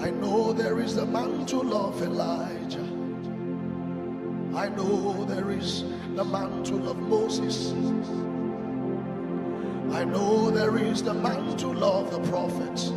I know there is the mantle of Elijah. I know there is the mantle of Moses. I know there is the mantle of the prophets.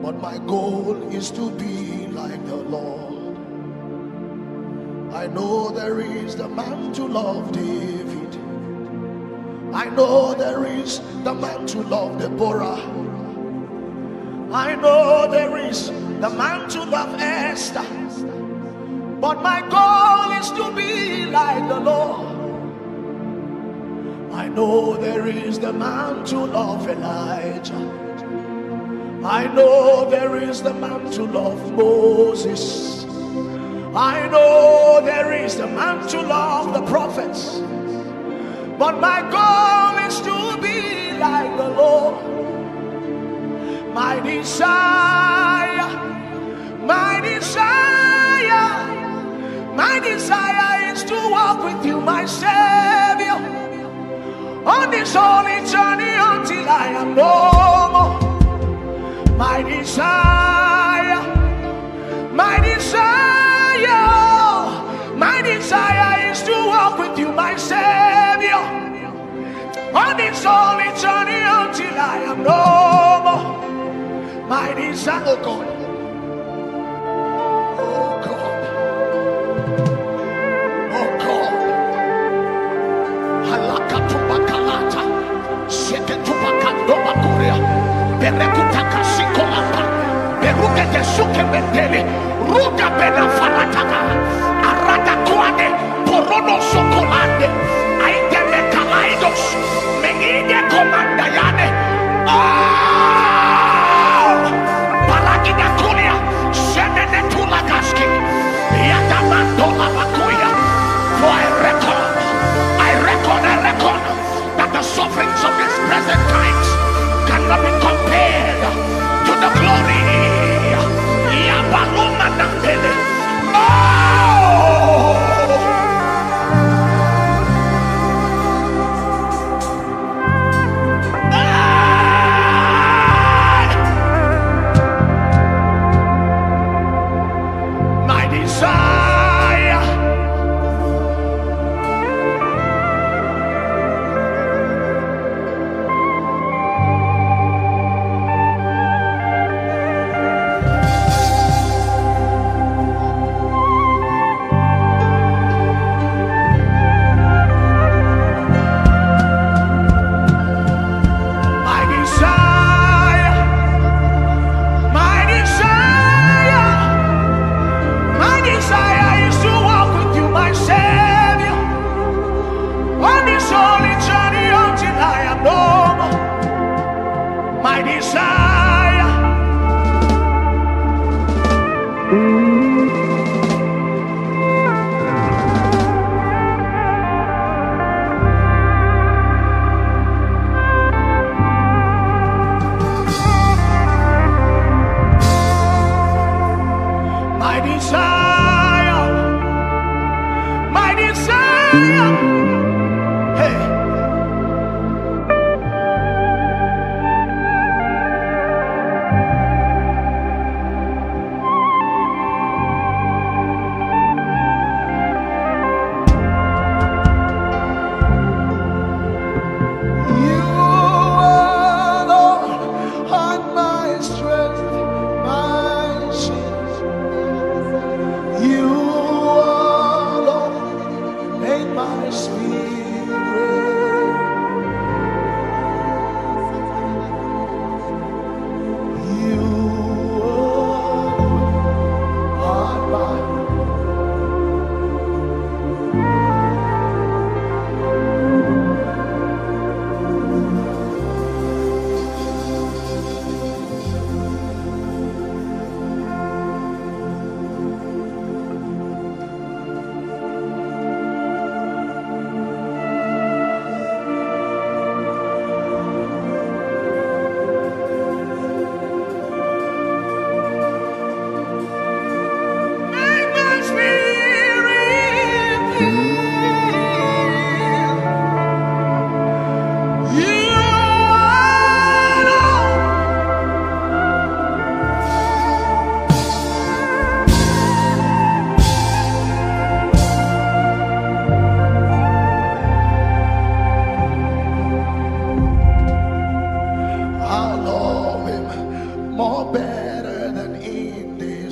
But my goal is to be like the Lord. I know there is the mantle of David. I know there is the mantle of Deborah. I know there is the mantle of Esther. But my goal is to be like the Lord. I know there is the mantle of Elijah. I know there is the mantle of Moses. I know there is the mantle of the prophets. But my goal is to be like the Lord. My desire, my desire, my desire is to walk with you, my Savior, on this holy journey until I am no more. My desire, my desire, my desire is to walk with you, my Savior, on this holy journey until I am no more. My desire, oh God, oh God, oh God. Halaka tubakalata, sheke tubakando bakuria, berekutaka shikolapa, berukete suke bendele, ruka bena farataka, arata kuade, porono sokolande, aiteme kalaidos, mengide komandayane. For I reckon that the sufferings of these present times cannot be compared to the glory.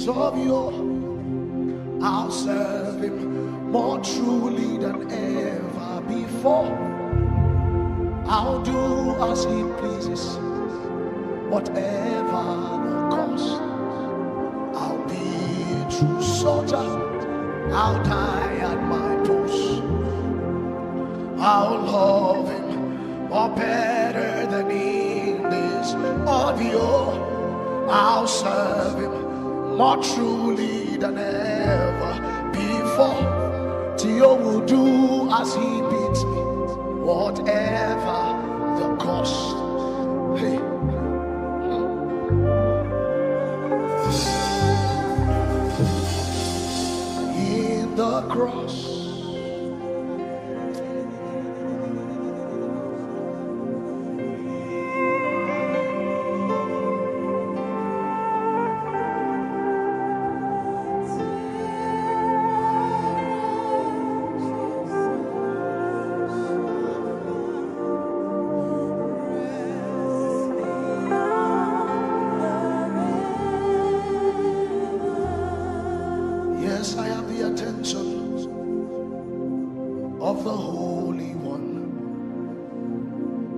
is of you. I'll serve him more truly than ever before. I'll do as he pleases, whatever the cost. I'll be a true soldier. I'll die at my post. I'll love him more better than in this audio. I'll serve him more truly than ever before. Theo will do as he bids me, whatever the cost. Hey. In the cross, yes, I have the attention of the Holy One.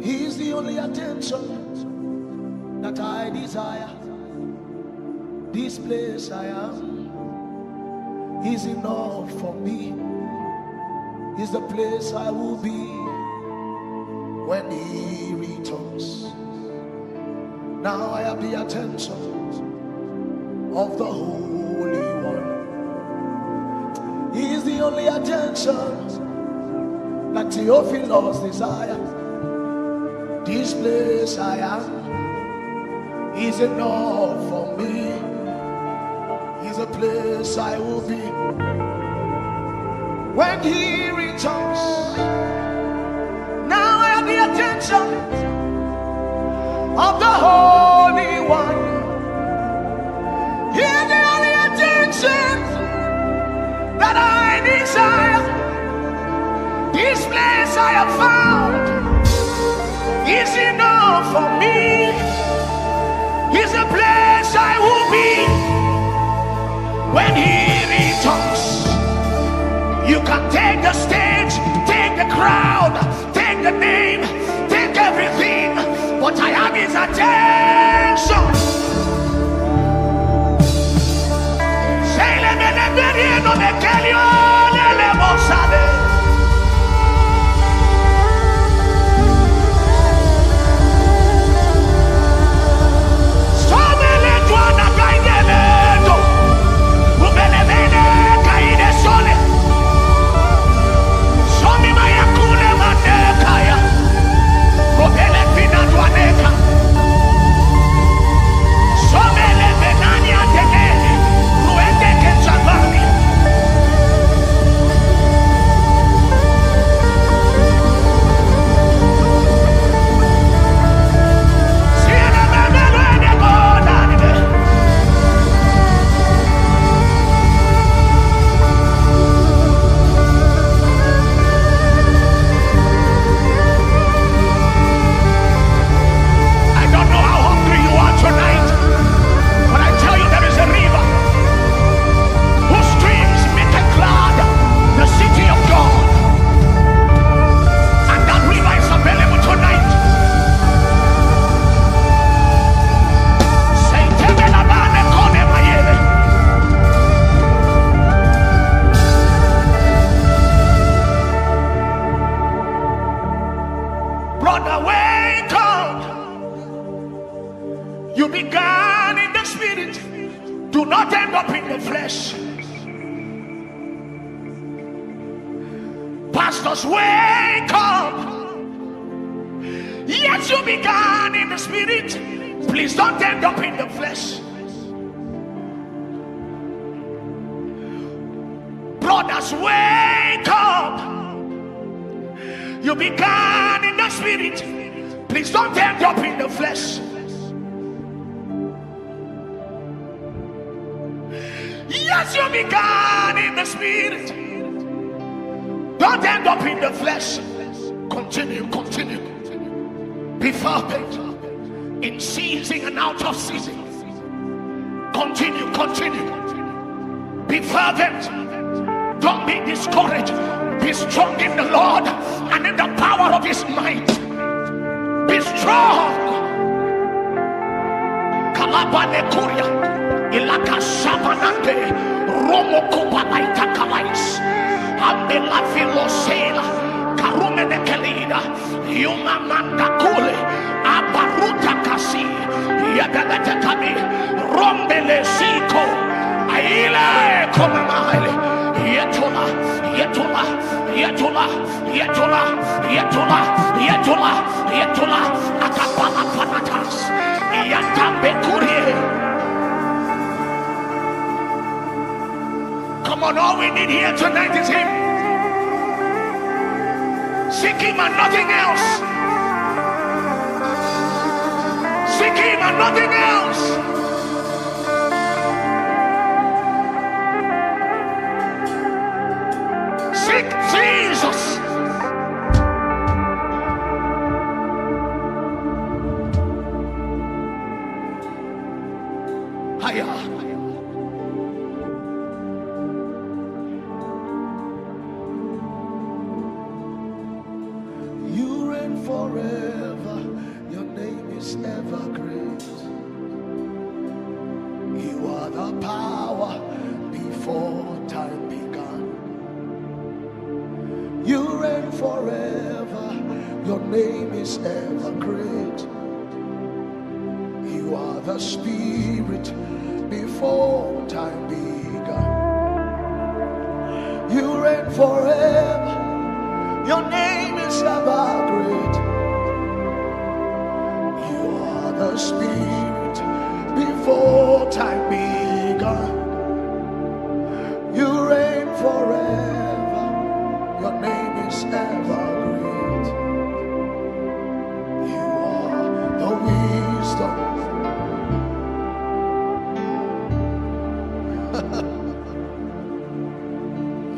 He is the only attention that I desire. This place I am is enough for me. Is the place I will be when he returns. Now I have the attention of the Holy One. He is the only attention that Theophilus desire. This place I am is enough for me. Is a place I will be when he returns. Now I have the attention of the Holy One. He is the only attention that I desire. This place I have found is enough for me. Is a place I will be when he returns. You can take the stage, take the crowd, take the name, take everything, but I have his attention. Brother, wake up. You began in the spirit. Do not end up in the flesh. Pastors, wake up. Yes, you began in the spirit. Please don't end up in the flesh. Brothers, wake up. You began in the spirit. Please don't end up in the flesh. Yes, you began in the spirit. Don't end up in the flesh. Continue, continue. Be fervent in season and out of season. Continue, continue. Be fervent. Don't be discouraged. Be strong in the Lord and in the power of his might. Be strong. Kalabane Kuria. Ilaka Sabanante. Romo Kubalaita Kalais. Ambela Filosela. Karume de Kelida. Yuma Manda Kule. Abaruta Kasi. Yadalete Kami. Rombele Siko. Aile Komamaile. Yetula, Yetula, Yetula, Yetula, Yetula, Yetula, Yetula, Akapala Panatas, Yatambe Kurie. Come on, all we need here tonight is him. Seek him and nothing else. Seek him and nothing else. Seek Jesus. Higher. You reign forever. Your name is ever great. You are the power before time began. You reign forever, your name is ever great. You are the Spirit before time began. You reign forever, your name is ever great. You are the Spirit before time began. You reign forever, your name is ever great. You are the wisdom.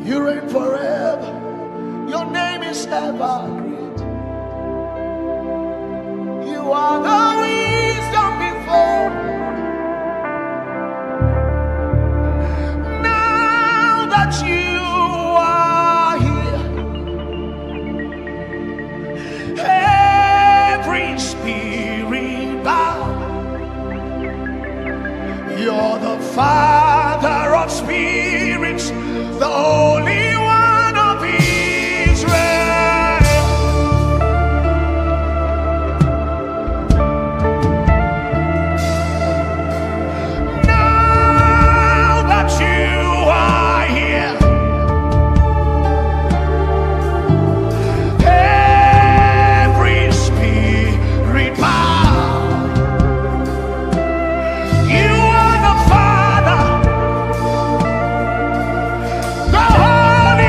You reign forever. Your name is ever great. You are the wisdom before. Now that you are here, every spirit bow. You're the Father of spirits, the Holy One of Israel. Now that you are here, every spirit bow. You are the Father, the Holy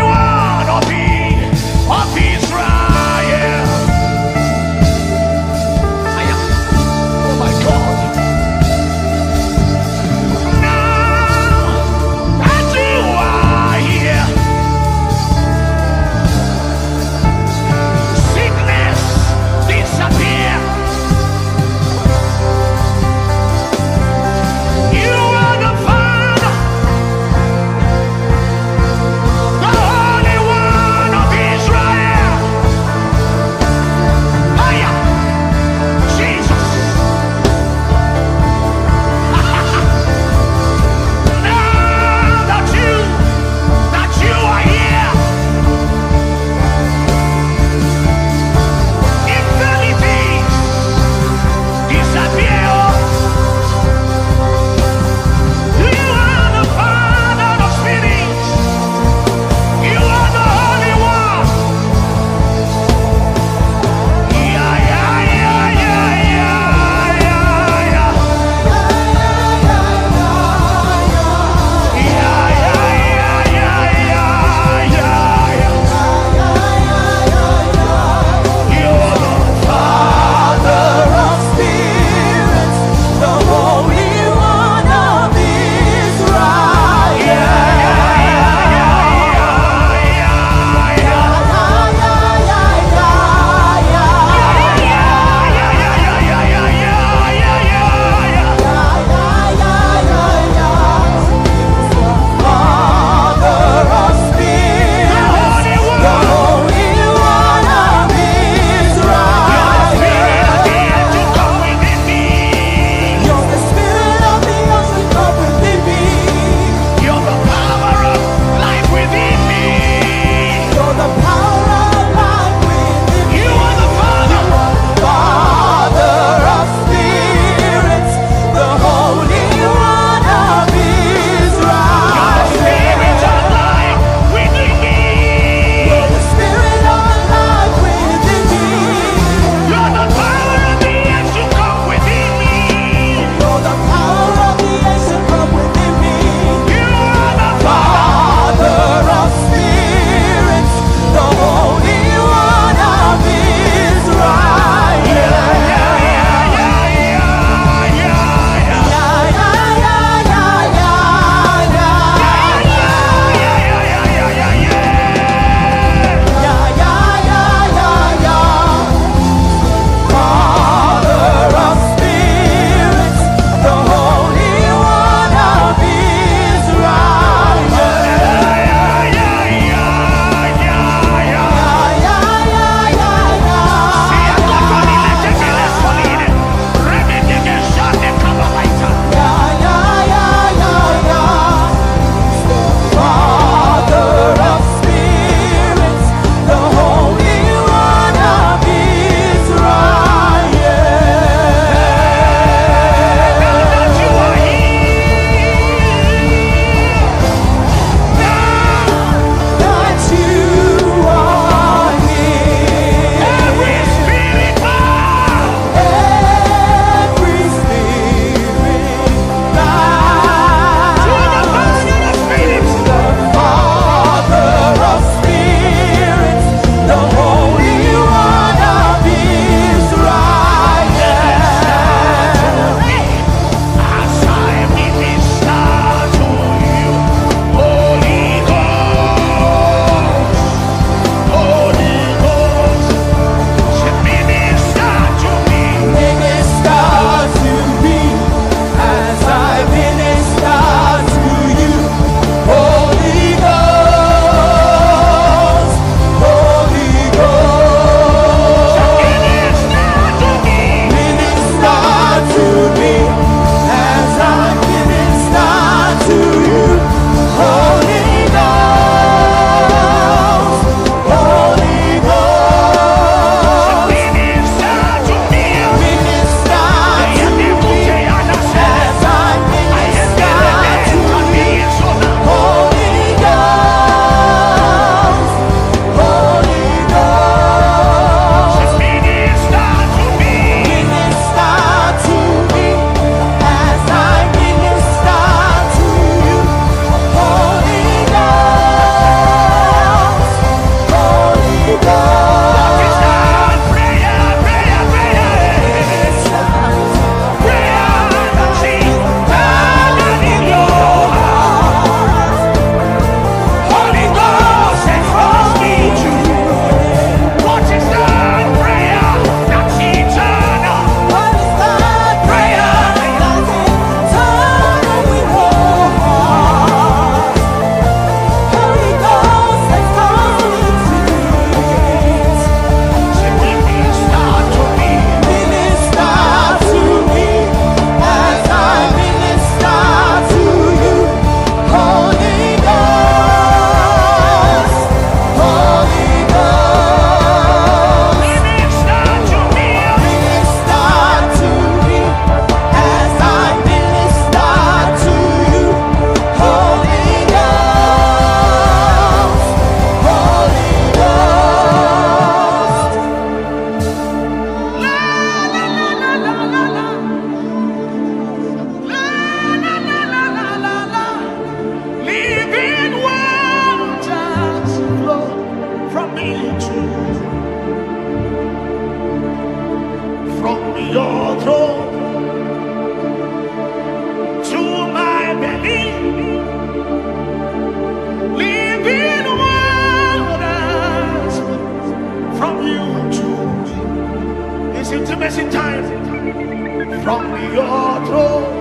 from your throne.